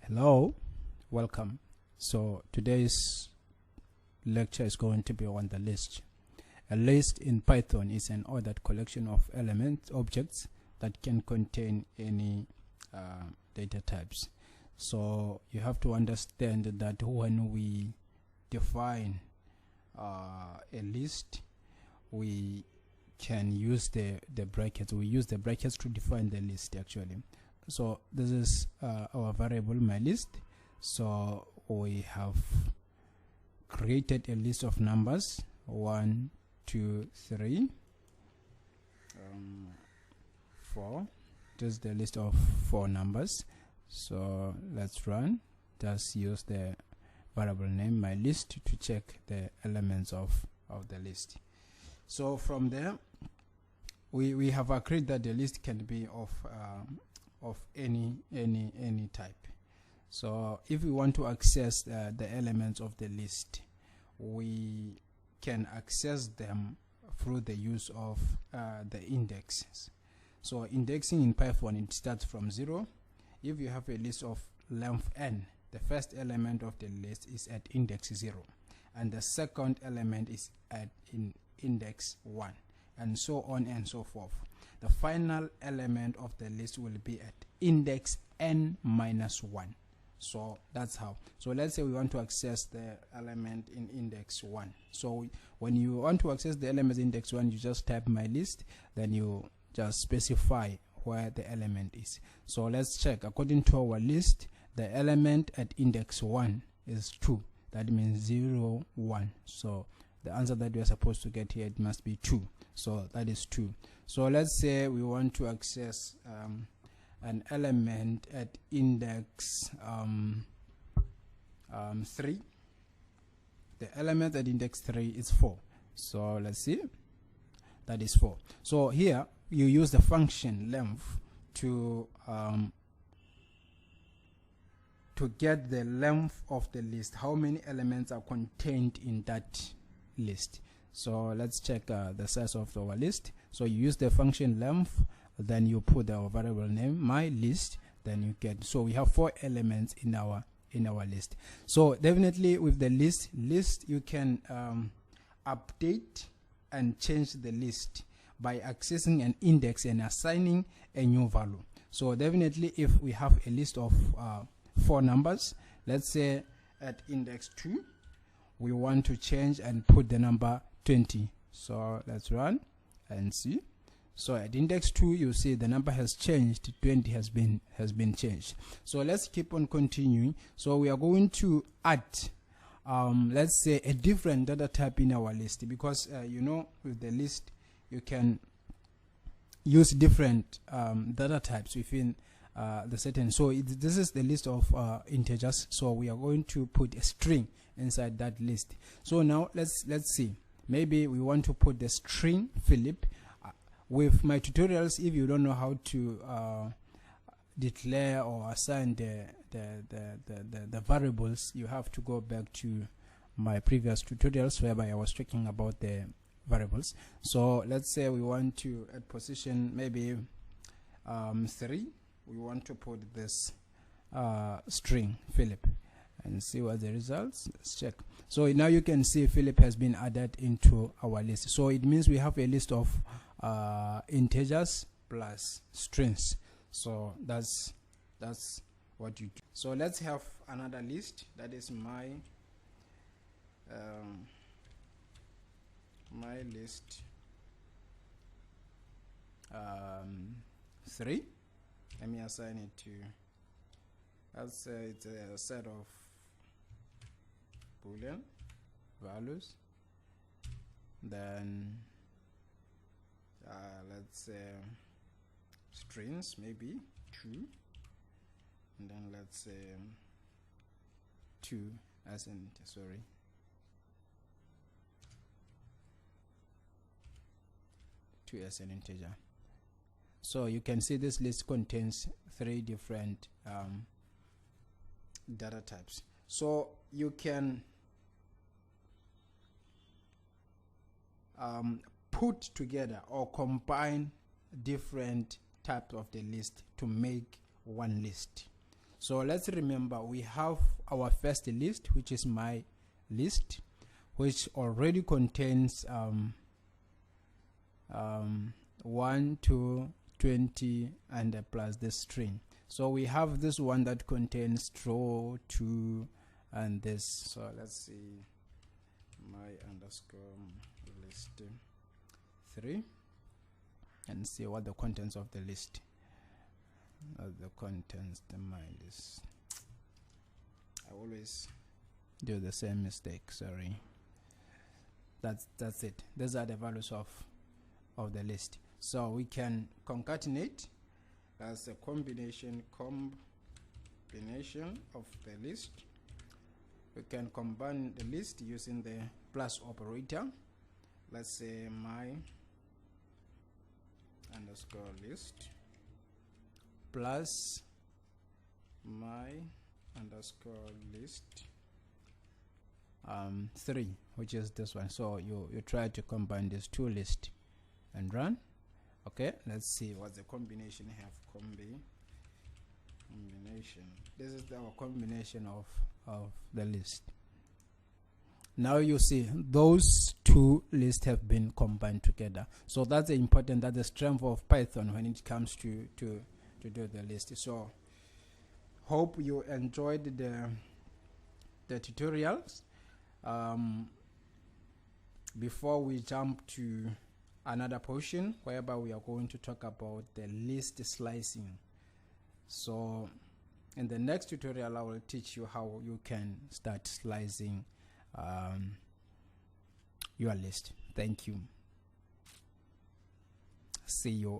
Hello, welcome. So today's lecture is going to be on the list. A list in Python is an ordered collection of objects that can contain any data types. So you have to understand that when we define a list, we can use the brackets. We use the brackets to define the list actually. So this is our variable mylist. So we have created a list of numbers 1, 2, 3, 4. This is the list of 4 numbers. So let's run. Just use the variable name mylist to check the elements of the list. So from there we have agreed that the list can be of any type. So if we want to access the elements of the list, we can access them through the use of the indexes. So indexing in Python, it starts from 0. If you have a list of length n, the first element of the list is at index 0 and the second element is at index 1, and so on and so forth. The final element of the list will be at index n minus 1. So that's how. So let's say we want to access the element in index 1. So when you want to access the element in index 1, you just type mylist, then you just specify where the element is. So let's check. According to our list, the element at index 1 is 2. That means 0, 1. So the answer that we are supposed to get here, it must be 2. So that is 2. So let's say we want to access an element at index 3. The element at index 3 is 4. So let's see. That is 4. So here you use the function length to get the length of the list. How many elements are contained in that list? So let's check the size of our list. So you use the function length, then you put our variable name mylist, then you get. So we have 4 elements in our list. So definitely with the list you can update and change the list by accessing an index and assigning a new value. So definitely if we have a list of 4 numbers, let's say at index 2 we want to change and put the number 20. So let's run and see. So at index 2 you see the number has changed, 20 has been changed. So let's keep on continuing. So we are going to add let's say a different data type in our list, because you know, with the list you can use different data types within the setting. So this is the list of integers, so we are going to put a string inside that list. So now let's see. Maybe we want to put the string Philip. With my tutorials, if you don't know how to declare or assign the variables, you have to go back to my previous tutorials whereby I was talking about the variables. So let's say we want to at position maybe 3, we want to put this string Philip and see what the results. Let's check. So now you can see Philip has been added into our list. So it means we have a list of integers plus strings. So that's what you do. So let's have another list, that is my list 3. Let me assign it to, let's say it's a set of Boolean values, then let's say strings, maybe 2, and then let's say 2 as in, sorry, 2 as an integer. So you can see this list contains 3 different data types. So you can put together or combine different types of the list to make one list. So let's remember we have our first list, which is my list, which already contains 1 to 20 and plus the string. So we have this one that contains draw 2 and this. So let's see, my underscore list 3, and see what the contents of the list. The contents, the mind is, I always do the same mistake, sorry. That's it. These are the values of the list. So we can concatenate as a combination of the list. We can combine the list using the plus operator. Let's say my underscore list plus my underscore list 3, which is this one. So you try to combine these two lists and run. Okay, let's see what the combination have. Combination. This is our combination of the list. Now you see those two lists have been combined together. So that's important. That's the strength of Python when it comes to do the list. So hope you enjoyed the tutorials. Before we jump to another portion whereby we are going to talk about the list slicing. So in the next tutorial I will teach you how you can start slicing your list. Thank you. See you.